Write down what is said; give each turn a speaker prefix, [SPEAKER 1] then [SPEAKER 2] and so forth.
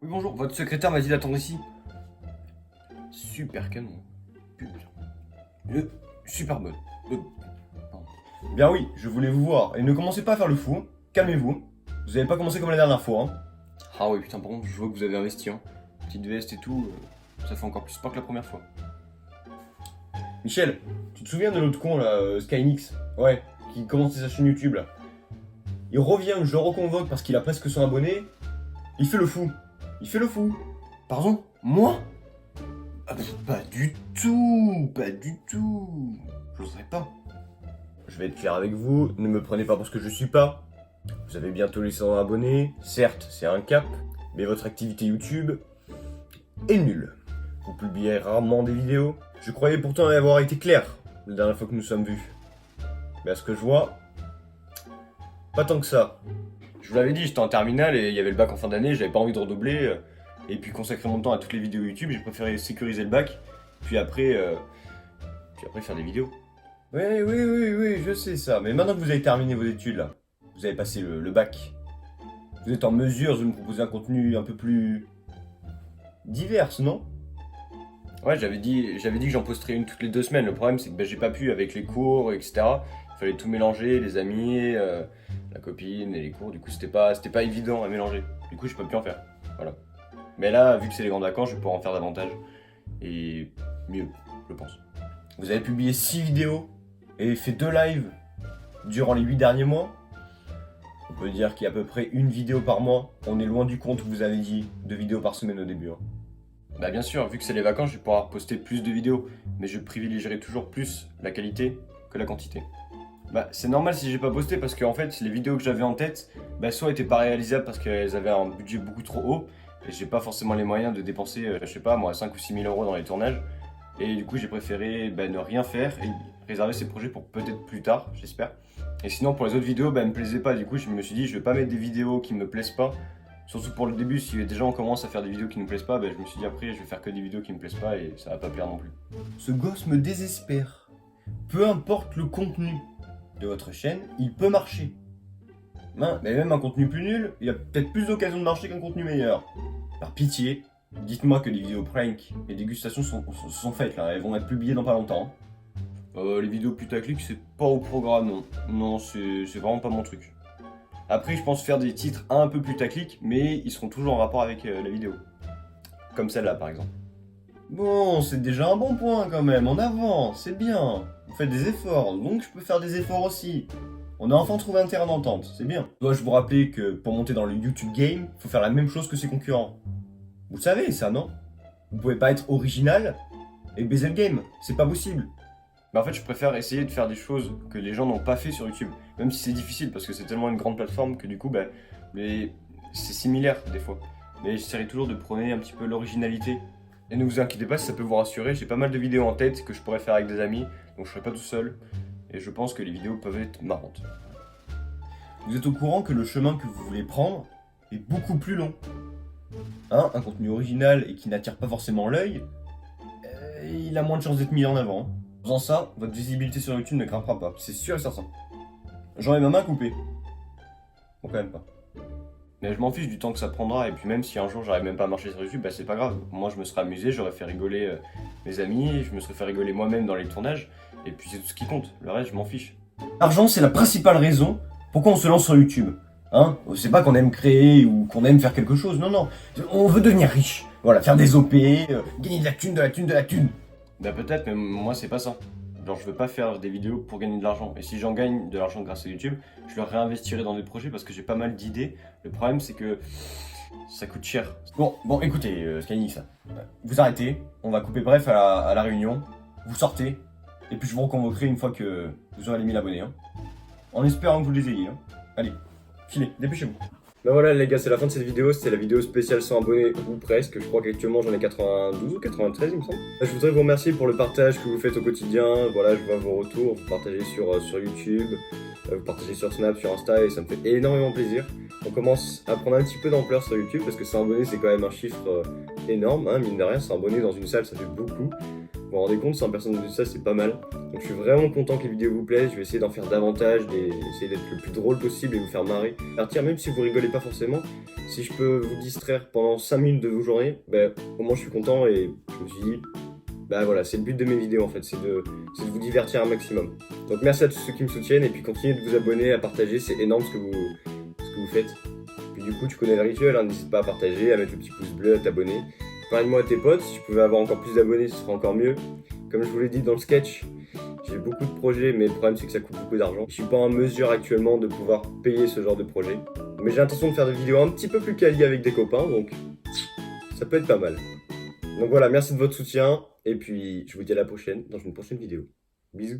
[SPEAKER 1] Oui, bonjour, votre secrétaire m'a dit d'attendre ici. Super canon. Putain. Super bonne. Pardon.
[SPEAKER 2] Bien oui, je voulais vous voir. Et ne commencez pas à faire le fou. Calmez-vous. Vous avez pas commencé comme la dernière fois. Hein.
[SPEAKER 1] Ah oui, putain, par contre, je vois que vous avez investi. Hein. Petite veste et tout, ça fait encore plus sport que la première fois.
[SPEAKER 2] Michel, tu te souviens de l'autre con là, Skynix? Ouais, qui commence sa chaîne YouTube là. Il revient, je le reconvoque parce qu'il a presque son abonné. Il fait le fou. Il fait le fou.
[SPEAKER 1] Pardon? Moi? Ah, pas du tout, pas du tout. J'oserais pas.
[SPEAKER 2] Je vais être clair avec vous, ne me prenez pas pour ce que je suis pas. Vous avez bientôt les 100 abonnés, certes c'est un cap, mais votre activité YouTube est nulle. Vous publiez rarement des vidéos. Je croyais pourtant avoir été clair la dernière fois que nous sommes vus. Mais à ce que je vois, pas tant que ça.
[SPEAKER 1] Je vous l'avais dit, j'étais en terminale et il y avait le bac en fin d'année, j'avais pas envie de redoubler. Et puis consacrer mon temps à toutes les vidéos YouTube, j'ai préféré sécuriser le bac, puis après faire des vidéos.
[SPEAKER 2] Oui, je sais ça. Mais maintenant que vous avez terminé vos études là, vous avez passé le bac, vous êtes en mesure de me proposer un contenu un peu plus divers, non?
[SPEAKER 1] Ouais, j'avais dit que j'en posterais une toutes les 2 semaines. Le problème, c'est que j'ai pas pu avec les cours, etc. Il fallait tout mélanger, les amis, la copine et les cours. Du coup, c'était pas évident à mélanger. Du coup, j'ai pas pu en faire. Voilà. Mais là, vu que c'est les grandes vacances, je vais pouvoir en faire davantage. Et mieux, je pense.
[SPEAKER 2] Vous avez publié 6 vidéos et fait 2 lives durant les 8 derniers mois. On peut dire qu'il y a à peu près une vidéo par mois. On est loin du compte où vous avez dit 2 vidéos par semaine au début. Hein.
[SPEAKER 1] Bah bien sûr, vu que c'est les vacances, je vais pouvoir poster plus de vidéos. Mais je privilégierai toujours plus la qualité que la quantité. Bah c'est normal si j'ai pas posté parce que en fait les vidéos que j'avais en tête soit étaient pas réalisables parce qu'elles avaient un budget beaucoup trop haut et j'ai pas forcément les moyens de dépenser je sais pas moi 5 ou 6 000 euros dans les tournages et du coup j'ai préféré ne rien faire et réserver ces projets pour peut-être plus tard, j'espère. Et sinon pour les autres vidéos elles me plaisaient pas, du coup je me suis dit je vais pas mettre des vidéos qui me plaisent pas, surtout pour le début. Si déjà on commence à faire des vidéos qui nous plaisent pas, je me suis dit après je vais faire que des vidéos qui me plaisent pas et ça va pas plaire non plus.
[SPEAKER 2] Ce gosse me désespère. Peu importe le contenu de votre chaîne, il peut marcher. Mais même un contenu plus nul, il y a peut-être plus d'occasions de marcher qu'un contenu meilleur. Par pitié, dites-moi que des vidéos prank et dégustations sont faites là, elles vont être publiées dans pas longtemps.
[SPEAKER 1] Les vidéos putaclic, c'est pas au programme, non. Non, c'est vraiment pas mon truc. Après, je pense faire des titres un peu putaclic, mais ils seront toujours en rapport avec la vidéo. Comme celle-là, par exemple.
[SPEAKER 2] Bon, c'est déjà un bon point quand même, en avant, c'est bien. Vous faites des efforts, donc je peux faire des efforts aussi. On a enfin trouvé un terrain d'entente, c'est bien. Dois-je vous rappeler que pour monter dans le YouTube game, il faut faire la même chose que ses concurrents. Vous le savez ça, non? Vous pouvez pas être original et baiser le game, c'est pas possible.
[SPEAKER 1] Mais en fait, je préfère essayer de faire des choses que les gens n'ont pas fait sur YouTube. Même si c'est difficile, parce que c'est tellement une grande plateforme que du coup, mais c'est similaire des fois. Mais j'essaierai toujours de prôner un petit peu l'originalité. Et ne vous inquiétez pas, si ça peut vous rassurer, j'ai pas mal de vidéos en tête que je pourrais faire avec des amis, donc je serai pas tout seul. Et je pense que les vidéos peuvent être marrantes.
[SPEAKER 2] Vous êtes au courant que le chemin que vous voulez prendre est beaucoup plus long. Hein, un contenu original et qui n'attire pas forcément l'œil, il a moins de chances d'être mis en avant. En faisant ça, votre visibilité sur YouTube ne grimpera pas, c'est sûr et certain. J'en ai ma main coupée. Bon, quand même pas.
[SPEAKER 1] Mais je m'en fiche du temps que ça prendra, et puis même si un jour j'arrive même pas à marcher sur YouTube, c'est pas grave. Moi je me serais amusé, j'aurais fait rigoler mes amis, je me serais fait rigoler moi-même dans les tournages, et puis c'est tout ce qui compte. Le reste, je m'en fiche.
[SPEAKER 2] L'argent, c'est la principale raison pourquoi on se lance sur YouTube. Hein, c'est pas qu'on aime créer ou qu'on aime faire quelque chose, non. On veut devenir riche. Voilà, faire des OP, gagner de la thune, de la thune, de la thune.
[SPEAKER 1] Bah peut-être, mais moi c'est pas ça. Genre je veux pas faire des vidéos pour gagner de l'argent. Et si j'en gagne de l'argent grâce à YouTube, je le réinvestirai dans des projets parce que j'ai pas mal d'idées. Le problème c'est que ça coûte cher.
[SPEAKER 2] Bon, écoutez, Skyny, ça. Vous arrêtez, on va couper bref à la réunion. Vous sortez, et puis je vous reconvoquerai une fois que vous aurez les 1000 abonnés. Hein. En espérant que vous les ayez. Hein. Allez, filez, dépêchez-vous.
[SPEAKER 3] Bah voilà les gars, c'est la fin de cette vidéo, c'était la vidéo spéciale 100 abonnés ou presque, je crois qu'actuellement j'en ai 92 ou 93 il me semble. Je voudrais vous remercier pour le partage que vous faites au quotidien, voilà je vois vos retours, vous partagez sur YouTube, vous partagez sur Snap, sur Insta et ça me fait énormément plaisir. On commence à prendre un petit peu d'ampleur sur YouTube parce que 100 abonnés c'est quand même un chiffre énorme, hein, mine de rien, 100 abonnés dans une salle ça fait beaucoup. Vous vous rendez compte, 100 personnes ont vu ça, c'est pas mal. Donc je suis vraiment content que les vidéos vous plaisent. Je vais essayer d'en faire davantage, essayer d'être le plus drôle possible et vous faire marrer. Partir, même si vous rigolez pas forcément, si je peux vous distraire pendant 5 minutes de vos journées, ben, au moins je suis content et je me suis dit, bah voilà, c'est le but de mes vidéos en fait, c'est de vous divertir un maximum. Donc merci à tous ceux qui me soutiennent et puis continuez de vous abonner, à partager, c'est énorme ce que vous faites. Puis du coup, tu connais le rituel, hein, n'hésite pas à partager, à mettre le petit pouce bleu, à t'abonner. Parle-moi à tes potes, si je pouvais avoir encore plus d'abonnés, ce serait encore mieux. Comme je vous l'ai dit dans le sketch, j'ai beaucoup de projets, mais le problème c'est que ça coûte beaucoup d'argent. Je suis pas en mesure actuellement de pouvoir payer ce genre de projet. Mais j'ai l'intention de faire des vidéos un petit peu plus quali avec des copains, donc ça peut être pas mal. Donc voilà, merci de votre soutien, et puis je vous dis à la prochaine, dans une prochaine vidéo. Bisous.